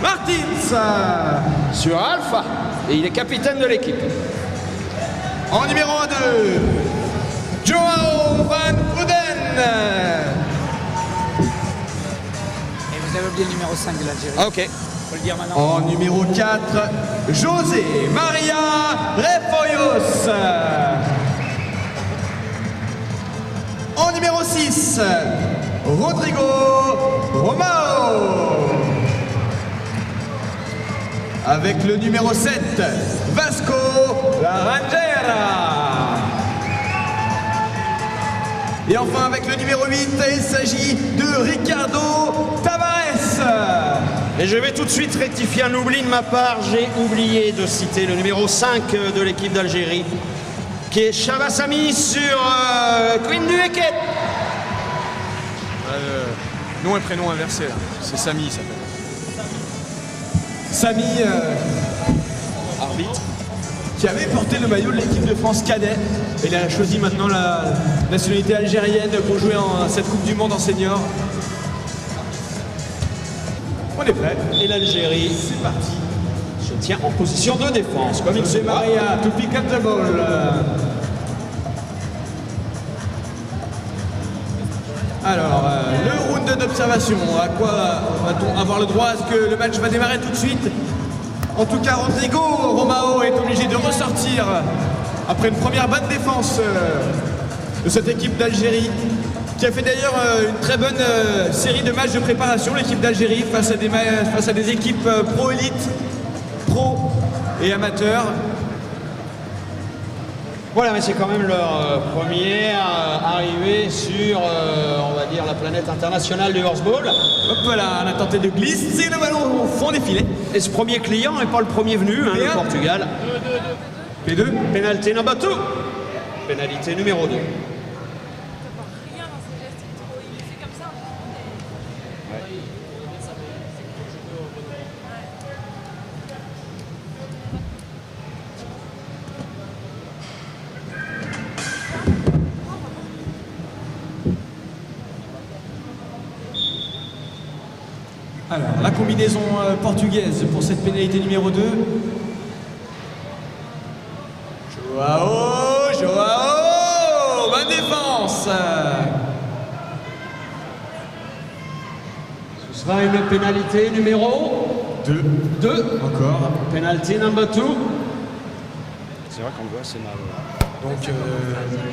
Martins. Sur Alpha. Et il est capitaine de l'équipe. En numéro 2, Joao Van Ouden. Et vous avez oublié le numéro 5 de l'Algérie. Ok. Faut le dire maintenant. En numéro 4, José Maria Refoyos. En numéro 6, Rodrigo Romao. Avec le numéro 7, Vasco Larangera. Et enfin avec le numéro 8, il s'agit de Ricardo Tavares. Et je vais tout de suite rectifier un oubli de ma part. J'ai oublié de citer le numéro 5 de l'équipe d'Algérie, qui est Chavasami sur Queen du Eket. Nom et prénom inversé là. C'est Samy, il s'appelle. Samy, Arbitre. qui avait porté le maillot de l'équipe de France cadet. Il a choisi maintenant la nationalité algérienne pour jouer en cette Coupe du Monde en senior. On est prêt. Et l'Algérie C'est parti. se tient en position de défense, comme il se José doit. Maria to pick up the ball. Alors, le round d'observation, à quoi va-t-on avoir le droit? Est-ce que le match va démarrer tout de suite? En tout cas, Rodrigo Romao est obligé de ressortir après une première bonne défense de cette équipe d'Algérie, qui a fait d'ailleurs une très bonne série de matchs de préparation, l'équipe d'Algérie, face à des équipes pro-élite, pro et amateurs. Voilà, mais c'est quand même leur première arrivée sur, on va dire, la planète internationale du horseball. Hop là, on a tenté de glisser le ballon au fond des filets. Et ce premier client n'est pas le premier venu, hein, le P1. Portugal. P2. Pénalité number 2. Pénalité numéro 2. Rien dans ses gestes, il fait comme ça. Alors, la combinaison portugaise pour cette pénalité numéro 2. Joao, bonne défense. Ce sera une pénalité numéro 2. 2. Encore. Pénalité number 2. C'est vrai qu'on le voit, c'est mal. Donc,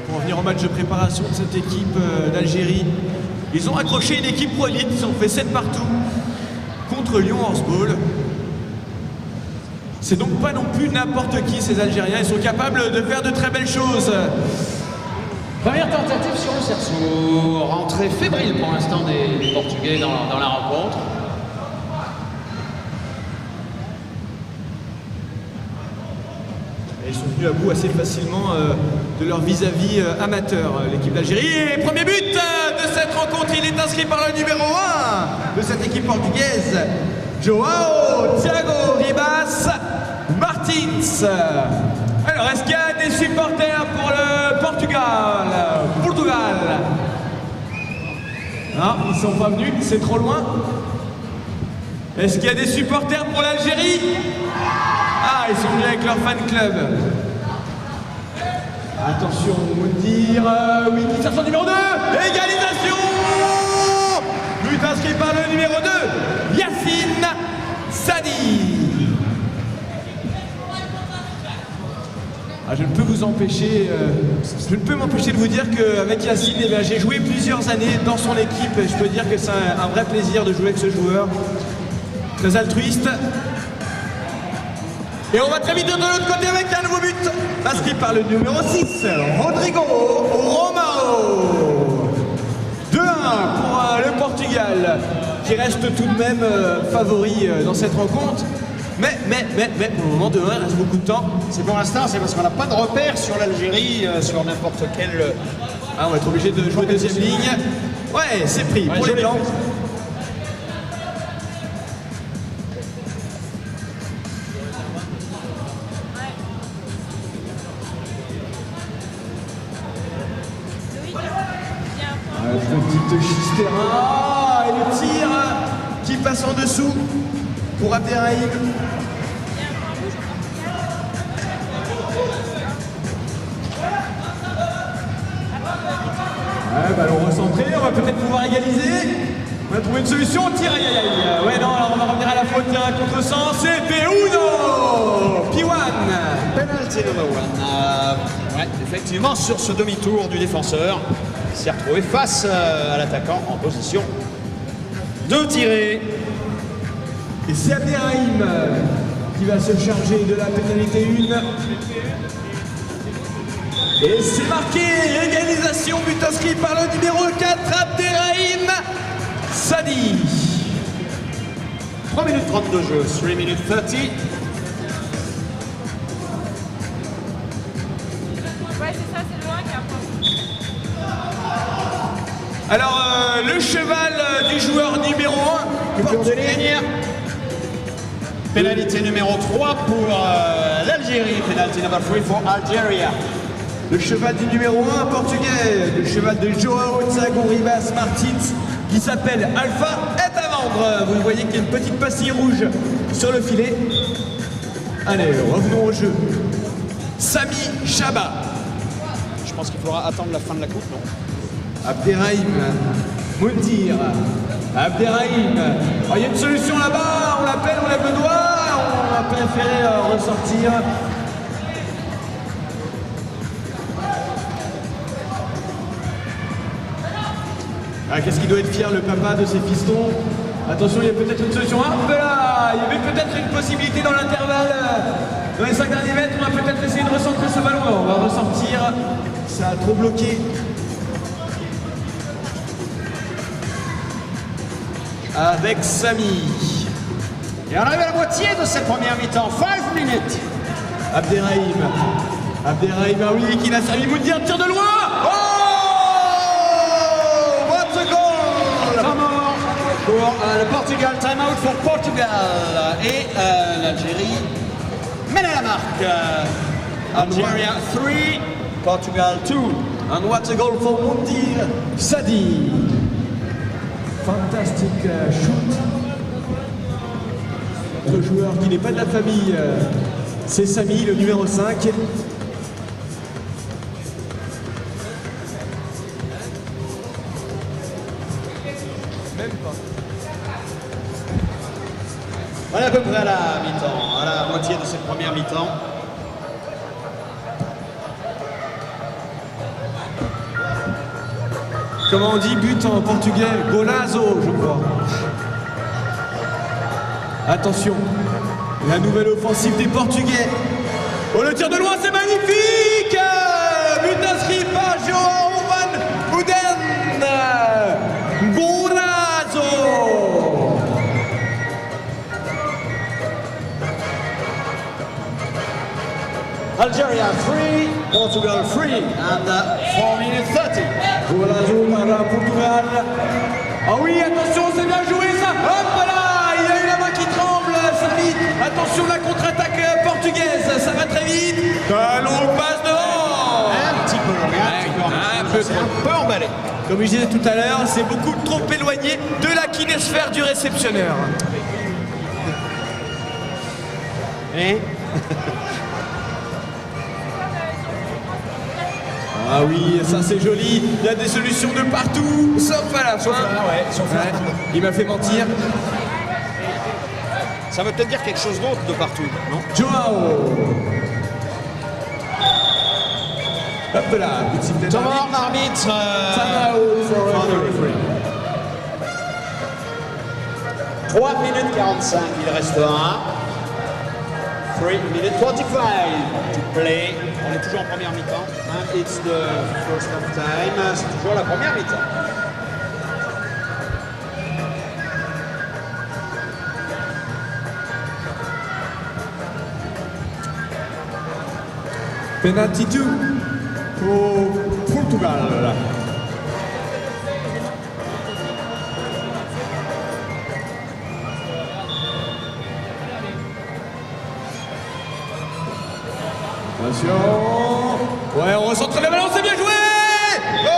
pour revenir au match de préparation de cette équipe d'Algérie, ils ont accroché une équipe pro élite, ils ont fait 7 partout contre Lyon Horseball. C'est donc pas non plus n'importe qui, ces Algériens, ils sont capables de faire de très belles choses. Première tentative sur le cerceau. Rentrée fébrile pour l'instant des Portugais dans la rencontre. Et ils sont venus à bout assez facilement de leur vis-à-vis amateur, l'équipe d'Algérie. Et premier but de cette rencontre, il est inscrit par le numéro 1 de cette équipe portugaise, Joao Thiago Ribas Martins. Alors, est-ce qu'il y a des supporters pour le Portugal? Non, ils sont pas venus, c'est trop loin. Est-ce qu'il y a des supporters pour l'Algérie? Ah, ils sont venus avec leur fan club. Attention, dire oui, qui cherche son numéro 2. Égalisation. But inscrit par le numéro 2, Yacine Sadi. Ah, je ne peux m'empêcher de vous dire qu'avec Yacine, eh bien, j'ai joué plusieurs années dans son équipe. Et je peux dire que c'est un vrai plaisir de jouer avec ce joueur. Très altruiste. Et on va très vite de l'autre côté avec un nouveau but inscrit par le numéro 6, Rodrigo Romao. 2-1 pour le Portugal, qui reste tout de même favori dans cette rencontre. Mais pour le moment, 2-1, il reste beaucoup de temps. C'est pour l'instant, c'est parce qu'on n'a pas de repère sur l'Algérie, sur n'importe quel... Ah, on va être obligé de jouer deuxième ligne. Ouais, c'est pris pour les Blancs. Petite Chistera et le tir qui passe en dessous. pour Abderrahim. Ouais, ballon recentré, on va peut-être pouvoir égaliser. On va trouver une solution, tir, aïe aïe aïe. Ouais, non, alors on va revenir à la faute, tir à contre-sens, et P1 Penalty number 1. Ouais, effectivement, sur ce demi-tour du défenseur, il s'est retrouvé face à l'attaquant en position de tirer. Et c'est Abderrahim qui va se charger de la pénalité 1. Et c'est marqué, égalisation, but inscrit par le numéro 4, Abderrahim Sadi. 3 minutes 30 de jeu, 3 minutes 30. Ouais, c'est ça, c'est loin qui a Alors, le cheval du joueur numéro 1, Coupure de ligne. Pénalité numéro 3 pour l'Algérie. Pénalité number 3 for Algeria. le cheval du numéro 1 portugais, le cheval de Joao Thiago Ribas Martins, qui s'appelle Alpha, est à vendre. Vous voyez qu'il y a une petite pastille rouge sur le filet. Allez, revenons au jeu. Sami Chaba. Je pense qu'il faudra attendre la fin de la coupe, non? Abderrahim Moutir. Abderrahim. Oh, il y a une solution là-bas, on l'appelle, on lève le doigt, on a préféré ressortir. Ah, qu'est-ce qu'il doit être fier, le papa de ses fistons. Attention, il y a peut-être une solution. Hop là, il y avait peut-être une possibilité dans l'intervalle. Dans les 5 derniers mètres, on va peut-être essayer de recentrer ce ballon. On va ressortir. Ça a trop bloqué. Avec Sami. Et on arrive à la moitié de cette première mi-temps. 5 minutes. Abderrahim. Abderrahim, ah oui, qui l'a servi Moudir, tir de loin. Oh, what a goal! Temps pour le Portugal. Time out pour Portugal. Et l'Algérie mène à la marque. Algeria 3, Portugal 2. And what a goal for Moudir Sadi. Fantastic shoot. Le joueur qui n'est pas de la famille, c'est Sami, le numéro 5. On est à peu près à la mi-temps, à la moitié de cette première mi-temps. Comment on dit but en portugais? Golazo, je crois. Attention, la nouvelle offensive des Portugais. Oh, le tir de loin, c'est magnifique! But inscrit par João Van Uden. Golazo! Algeria 3, Portugal 3, and 4 minutes 30. Golazo para Portugal. Ah oui, attention, c'est bien joué ça! Hop là! Il a eu la main qui tremble, Sami. Attention, la contre-attaque portugaise, ça va très vite. Ballon passe devant. Un petit peu Un peu emballé. Comme je disais tout à l'heure, c'est beaucoup trop éloigné de la kinésphère du réceptionneur. Et Ah oui, ça c'est joli. Il y a des solutions de partout, sauf à la fin. ouais, Ouais, il m'a fait mentir. ça veut peut-être dire quelque chose d'autre de partout, non? Joao. Hop là, petit sifflet Tom d'arbitre. arbitre. Time-out for a referee. 3 minutes 45, il restera. 3 minutes 45 to play. On est toujours en première mi-temps. And it's the first of time. C'est toujours la première mi-temps. Penalty 2 pour Portugal. Attention. Ouais, on recentre le ballon, c'est bien joué. Goal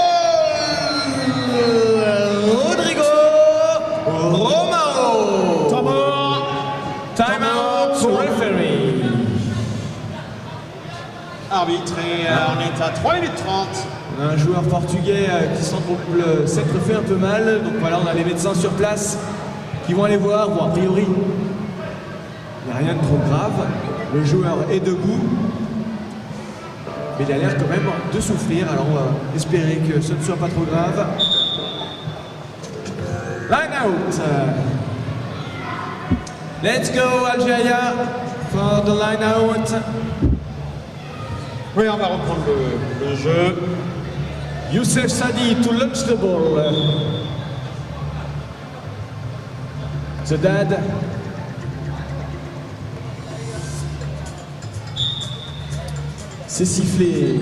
Rodrigo Romao. Tamor. est à 3 minutes 30. On a un joueur portugais qui semble s'être fait un peu mal. Donc voilà, on a les médecins sur place qui vont aller voir. Bon, a priori, il n'y a rien de trop grave. Le joueur est debout. Mais il a l'air quand même de souffrir. Alors on va espérer que ce ne soit pas trop grave. Line out. Let's go Algeria for the line out. Oui, on va reprendre le jeu. Youssef Sadi to launch the ball. Zedad. C'est sifflé.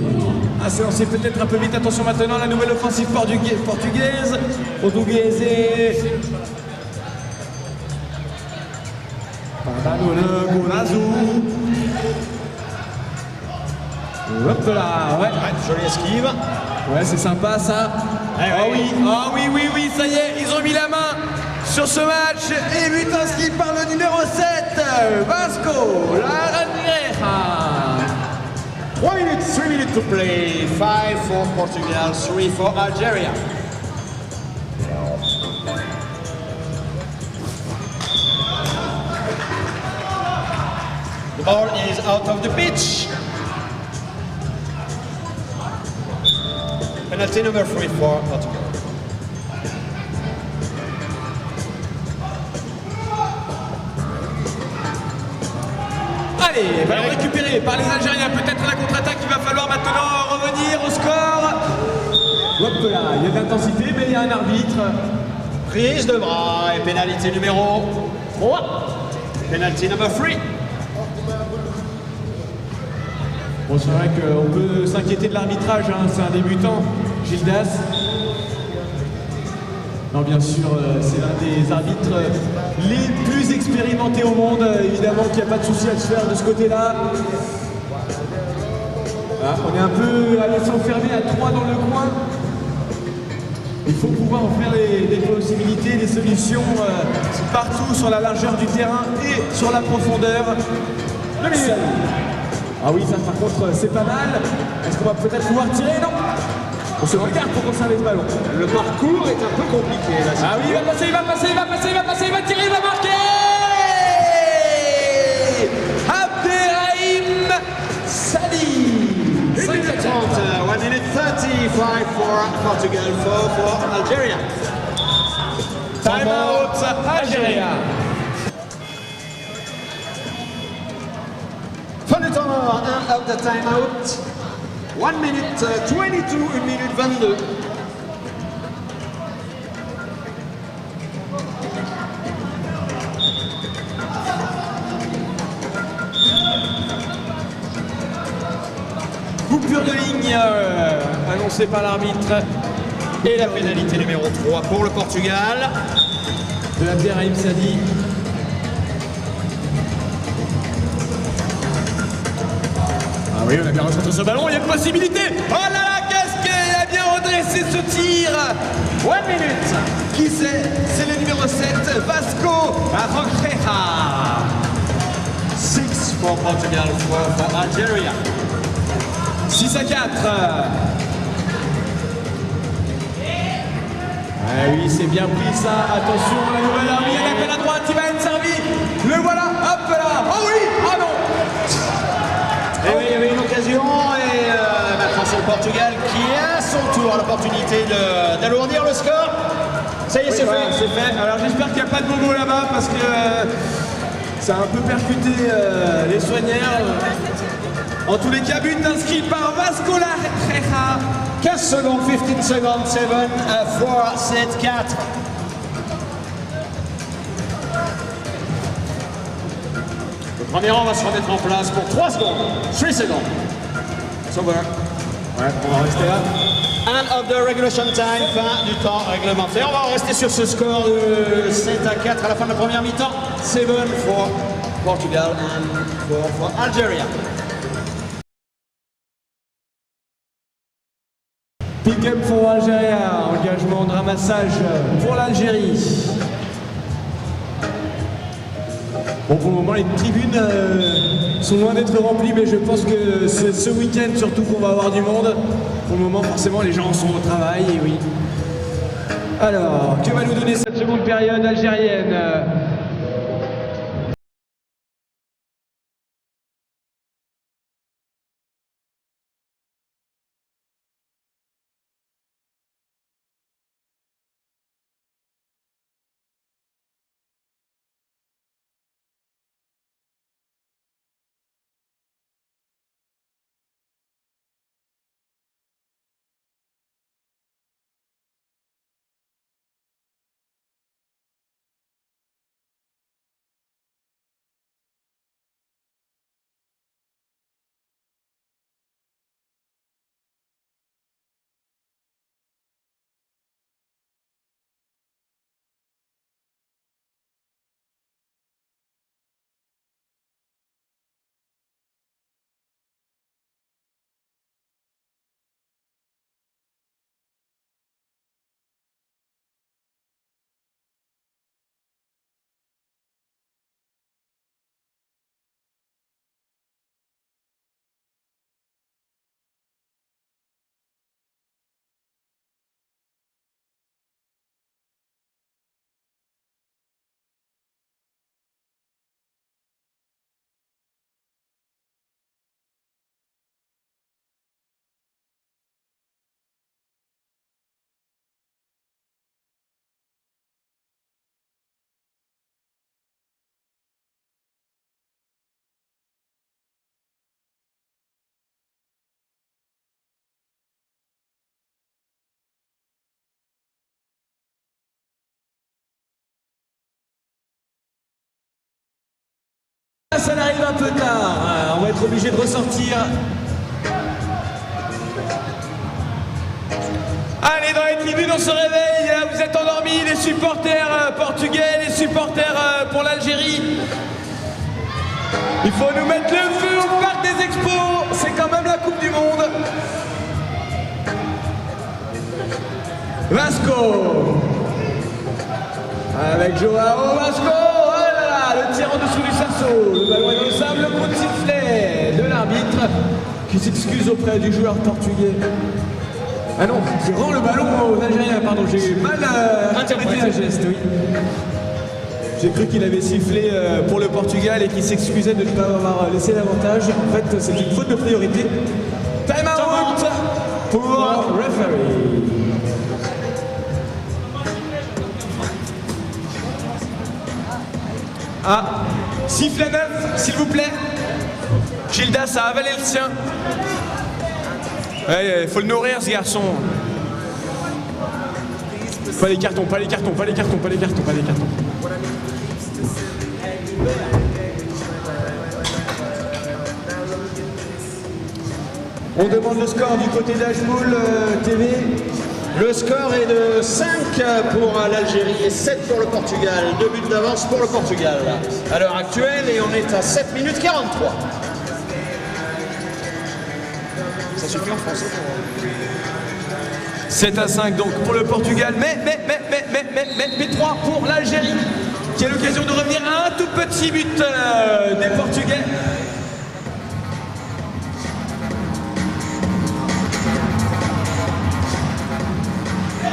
Ah, c'est lancé peut-être un peu vite. Attention maintenant, la nouvelle offensive portugaise. Portugaise. Pardano le Gorazou. Hop là, ouais. Jolie esquive. Ouais, c'est sympa ça. Ah oui, ah oui, oui, oui, ça y est, ils ont mis la main sur ce match. Et but inscrit par le numéro 7, Vasco Larrañaga. 3 minutes to play. 5 for Portugal, 3 for Algeria. The ball is out of the pitch. Penalty number 3 for Portugal. Allez, ballon récupéré par les Algériens. Peut-être la contre-attaque, il va falloir maintenant revenir au score. Hop là, il y a de l'intensité, mais il y a un arbitre. Prise de bras et pénalité numéro 3. Penalty number 3. Bon, c'est vrai qu'on peut s'inquiéter de l'arbitrage, hein. C'est un débutant, Gildas. Non, bien sûr, c'est l'un des arbitres les plus expérimentés au monde. Évidemment qu'il n'y a pas de souci à se faire de ce côté-là. Ah, on est un peu allé s'enfermer à 3 dans le coin. Il faut pouvoir en faire des possibilités, des solutions partout sur la largeur du terrain et sur la profondeur. Le milieu. Ah oui, ça par contre c'est pas mal. Est-ce qu'on va peut-être pouvoir tirer? Non. On se regarde pour conserver ce ballon. Le parcours est un peu compliqué là. Ah oui, il va passer, il va passer, il va passer, il va passer, il va tirer, il va marquer. Abderrahim Sadi. 1 minute 30, 1 minute 35 for Portugal, 4 for Algeria. Time out, Algeria. Fin du temps mort, 1 of the time out. 1 minute 22, 1 minute 22. Coupure de ligne annoncée par l'arbitre. Et la pénalité numéro 3 pour le Portugal. De Abderrahim Sadi. Ah oui, on a bien recentré ce ballon, il y a une possibilité. Oh là là, qu'est-ce qu'il a bien redressé ce tir. 1 minute. Qui c'est? C'est le numéro 7, Vasco Larrañaga. 6 for Portugal, 4 for Algeria. 6 à 4. Ah oui, c'est bien pris ça. Attention, la nouvelle armée, elle appelle à droite, il va être servi. Le voilà, hop là. Oh oui, oh non. Et oui, il y avait une occasion et maintenant c'est le Portugal qui a à son tour l'opportunité d'alourdir le score. Ça y est, c'est Voilà, fait. c'est fait. Alors j'espère qu'il n'y a pas de bobo là-bas parce que ça a un peu percuté les soigneurs. En tous les cas, but inscrit par Vasco Larrañaga. 15 secondes, 15 secondes, 7, 4, 7, 4. Le premier rang va se remettre en place pour 3 secondes. 3 secondes. It's over. Ouais, on va rester là. End of the regulation time, fin du temps réglementaire. On va rester sur ce score de 7 à 4 à la fin de la première mi-temps. 7 for Portugal and 4 for Algeria. Pick up pour Algeria, engagement de ramassage pour l'Algérie. Bon, pour le moment, les tribunes sont loin d'être remplies, mais je pense que c'est ce week-end surtout qu'on va avoir du monde. Pour le moment, forcément, les gens sont au travail, et oui. Alors, que va nous donner cette seconde période algérienne? Ça arrive un peu tard, on va être obligé de ressortir. Allez, dans les tribunes, on se réveille, vous êtes endormis, les supporters portugais, les supporters pour l'Algérie. Il faut nous mettre le feu au parc des expos, c'est quand même la Coupe du Monde. Vasco, avec Joao Vasco. Le tir en dessous du cerceau, le ballon est dans le sable, le coup de sifflet de l'arbitre qui s'excuse auprès du joueur portugais. Ah non, qui rend le ballon aux Algériens, pardon, j'ai mal interprété un geste, oui. J'ai cru qu'il avait sifflé pour le Portugal et qu'il s'excusait de ne pas avoir laissé l'avantage. En fait, c'est une faute de priorité. Time out pour referee. Ah, sifflet neuf, s'il vous plaît. Gildas a avalé le sien. Ouais, faut le nourrir, ce garçon. Pas les cartons, pas les cartons, pas les cartons, pas les cartons, pas les cartons. On demande le score du côté d'Ajmoul TV. Le score est de 5 pour l'Algérie et 7 pour le Portugal. 2 buts d'avance pour le Portugal à l'heure actuelle et on est à 7 minutes 43. Ça suffit en français pour... 7-5 donc pour le Portugal, mais 3 pour l'Algérie qui a l'occasion de revenir à un tout petit but des Portugais.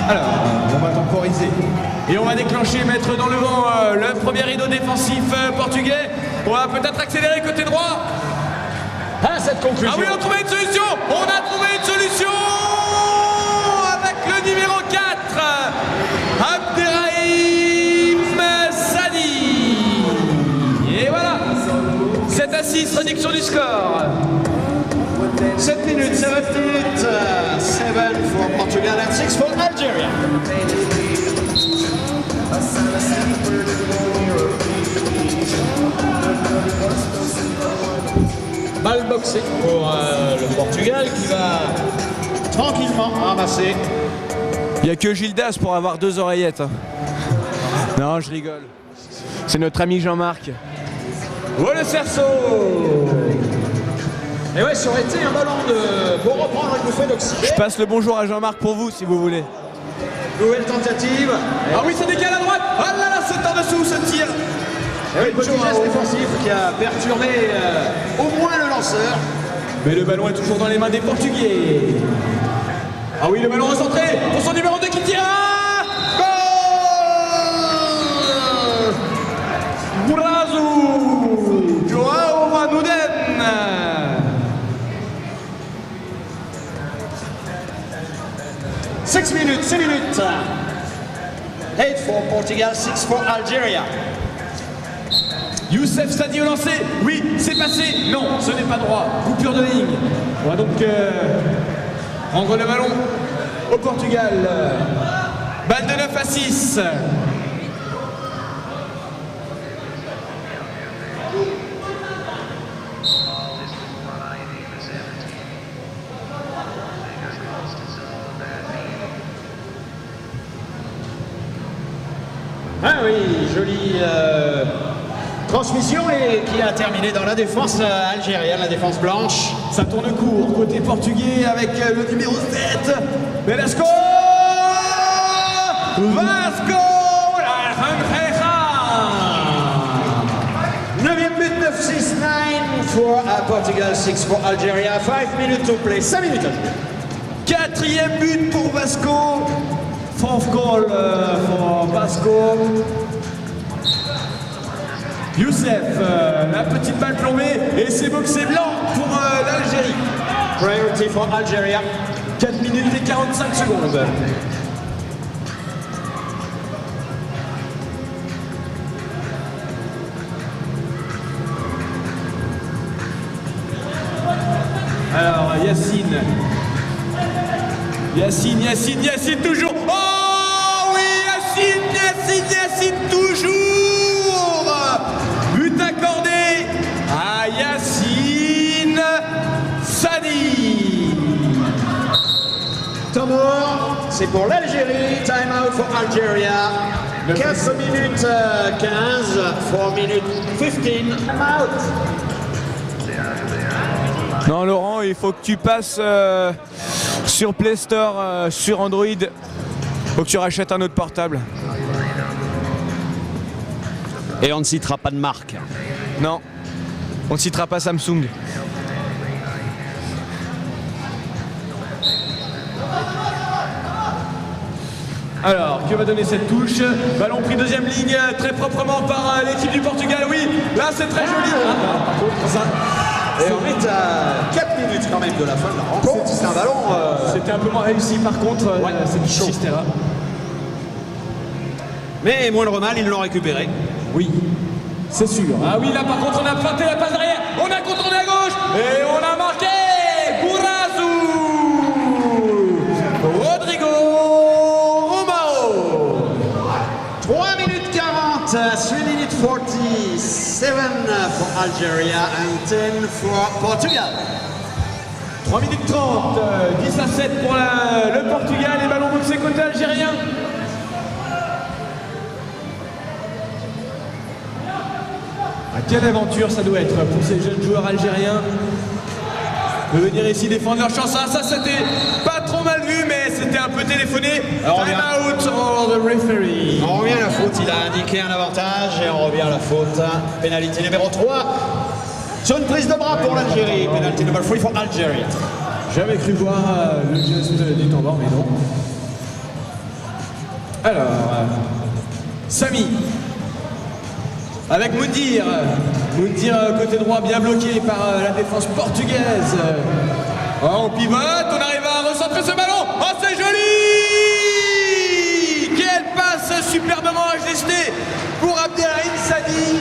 Alors, on va temporiser et on va déclencher, mettre dans le vent le premier rideau défensif portugais. On va peut-être accélérer côté droit. Ah, cette conclusion. Ah oui, on a trouvé une solution. On a trouvé une solution avec le numéro 4, Abderrahim Sadi. Et voilà, 7-6, réduction du score. 7 minutes, 7 minutes, 7 for Portugal and 6 for Algeria. Balle boxée pour le Portugal qui va tranquillement ramasser. Il n'y a que Gildas pour avoir 2 oreillettes. Non, je rigole. C'est notre ami Jean-Marc. Oh, le cerceau! Et ouais, ça aurait été un ballon pour reprendre une bouffée d'oxygène. Je passe le bonjour à Jean-Marc pour vous, si vous voulez. Nouvelle tentative. Ah oui, ça décale à droite. Ah là là, c'est en dessous ce tir. Et oui, petit geste défensif qui a perturbé au moins le lanceur. Mais le ballon est toujours dans les mains des Portugais. Ah oui, le ballon recentré pour son numéro 2 qui tire. Goal! Brazo! Joao Vanuden. 6 minutes. 8 for Portugal, 6 for Algeria. Youssef Sadi au lancer. Oui, c'est passé. Non, ce n'est pas droit. Coupure de ligne. On va donc rendre le ballon au Portugal. Balle de 9 à 6. Ah oui, jolie transmission et qui a terminé dans la défense algérienne, la défense blanche. Ça tourne court côté portugais avec le numéro 7. Velasco! Vasco! La Rangeja! 9e but, 9-6-9 for Portugal, 6 for Algeria. 5 minutes to play, 5 minutes à jouer. 4e but pour Vasco. Fourth goal for Vasco. Youssef, la petite balle plombée et c'est boxé blanc pour l'Algérie. Priority for Algeria. 4 minutes et 45 secondes. Alors Yacine toujours. Oh oui, Yacine toujours. But accordé à Yacine Sadi. Temps mort, c'est pour l'Algérie. Time out for Algeria. 4 minutes 15, 4 minutes 15. Time out. Non Laurent, il faut que tu passes sur Play Store, sur Android. Faut que tu rachètes un autre portable. Et on ne citera pas de marque. Non, on ne citera pas Samsung. Alors, que va donner cette touche? Ballon pris deuxième ligne, très proprement par l'équipe du Portugal. Oui, là c'est très joli. Et on est à 4 minutes quand même de la fin de la rencontre. C'est un ballon. C'était un peu moins réussi par contre, c'est du Chistera. Mais moindre mal, ils l'ont récupéré. Oui, c'est sûr. Ah oui, là par contre on a planté la passe derrière, on a contourné à gauche et on a marqué Burazu. Rodrigo Romao. 3 minutes 40, 3 minutes 47 for Algeria and 10 for Portugal. 3 minutes 30, 10 à 7 pour le Portugal et ballon boxé côté algérien. Quelle aventure ça doit être pour ces jeunes joueurs algériens de venir ici défendre leur chance. Ça c'était pas trop mal vu, mais c'était un peu téléphoné. Time out for the referee. On revient à la faute, il a indiqué un avantage et on revient à la faute. Pénalité numéro 3 sur une prise de bras pour l'Algérie. Pénalité numéro 3 pour Algeria. J'avais cru voir le geste des tambours, mais non. Alors, Sami. Avec Moundir côté droit bien bloqué par la défense portugaise. Oh, on pivote, on arrive à recentrer ce ballon. Oh, c'est joli! Quelle passe superbement ajustée pour Abdelrahim Sadi.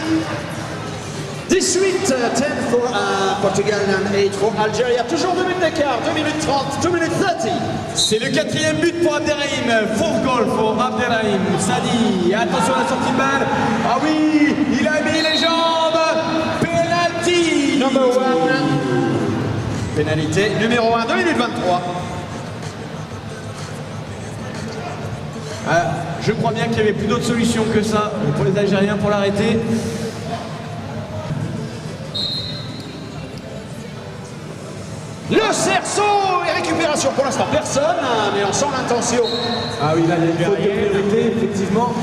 18, 10 for Portugal and 8 for Algeria. Toujours 2 minutes d'écart, 2 minutes 30, 2 minutes 30. C'est le 4e but pour Abdelrahim. Fourth goal pour Abdelrahim Sadi. Attention à la sortie de balle. Ah oui, il a mis les jambes. Penalty. Number 1. Pénalité numéro 1, 2 minutes 23. Je crois bien qu'il n'y avait plus d'autre solution que ça pour les Algériens pour l'arrêter. Le cerceau et récupération pour l'instant. Personne, mais on sent l'intention. Ah oui, là il y a une faute de priorité, effectivement.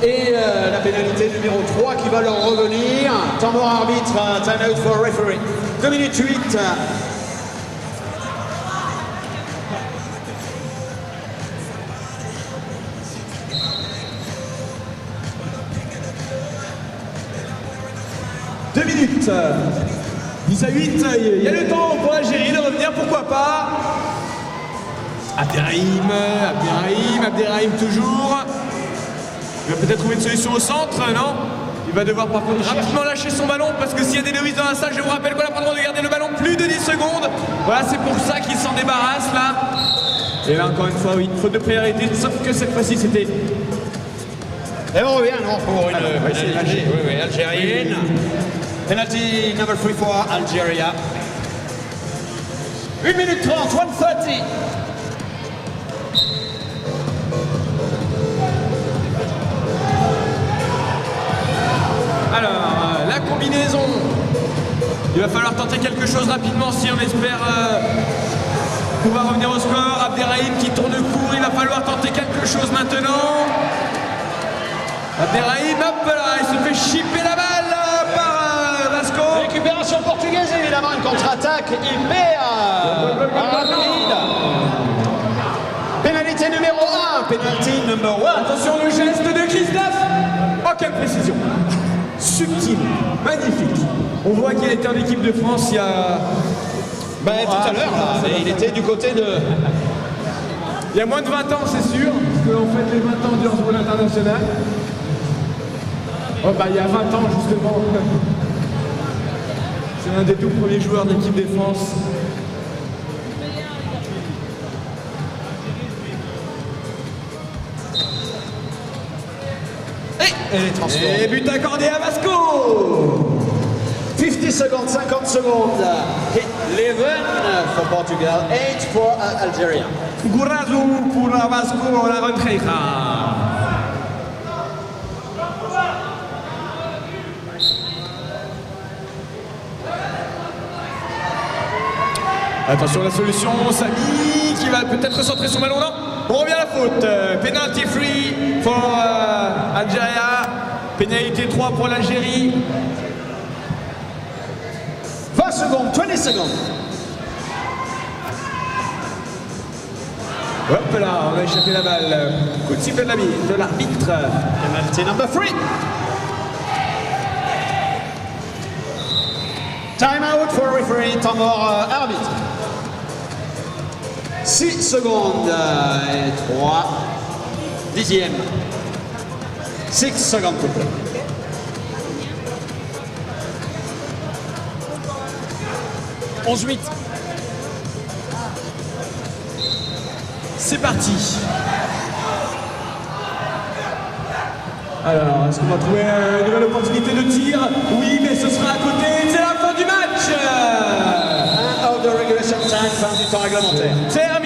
Et la pénalité numéro 3 qui va leur revenir. Temps mort arbitre, time out for referee. 2 minutes 8. Deux minutes. 10 à 8. Il y a le temps pour l'Algérie de revenir, pourquoi pas. Abderrahim toujours. Il va peut-être trouver une solution au centre, non? Il va devoir par contre rapidement lâcher son ballon parce que s'il y a des novices dans la salle, je vous rappelle qu'on n'a pas le droit de garder le ballon plus de 10 secondes. Voilà, c'est pour ça qu'il s'en débarrasse là. Et là encore une fois, oui, faute de priorité, sauf que cette fois-ci c'était... Et on revient non, pour une pénalité algérienne. Penalty number 3 for Algeria. 1 minute 30, 1:30. Alors, la combinaison. Il va falloir tenter quelque chose rapidement si on espère pouvoir revenir au score. Abderrahim qui tourne court, il va falloir tenter quelque chose maintenant. Abderrahim, hop là, il se fait chipper la balle par Vasco. Récupération portugaise, évidemment, une contre-attaque. Il met rapide. Pénalité numéro 1, pénalité number 1. Attention, le geste de Christophe. Oh, quelle précision. Subtil, magnifique. On voit qu'il était en équipe de France il y a... Tout à l'heure, il était du côté de... Il y a moins de 20 ans, c'est sûr, parce qu'en fait les 20 ans du handball international. Oh bah il y a 20 ans justement. C'est un des tout premiers joueurs de l'équipe de France. Et les transforme. Et but accordé à Vasco. 50 secondes, 50 secondes. Hit 11 for Portugal, 8 for Algeria. Gourazou pour la Vasco, la retraite. Attention la solution, Samy qui va peut-être centrer son ballon, non? On revient à la faute. Penalty free for Algeria. Pénalité 3 pour l'Algérie. 20 secondes, 20 secondes. Hop là, on a échappé la balle. Coup de sifflet de l'arbitre. Penalty number 3. Time out for referee, temps mort arbitre. 6 secondes et 3 dixièmes. 6 secondes to play. C'est parti. Alors, est-ce qu'on va trouver une nouvelle opportunité de tir? Oui, mais ce sera à côté. C'est la fin du match. Out of the regulation time, fin du temps réglementaire. Terminé.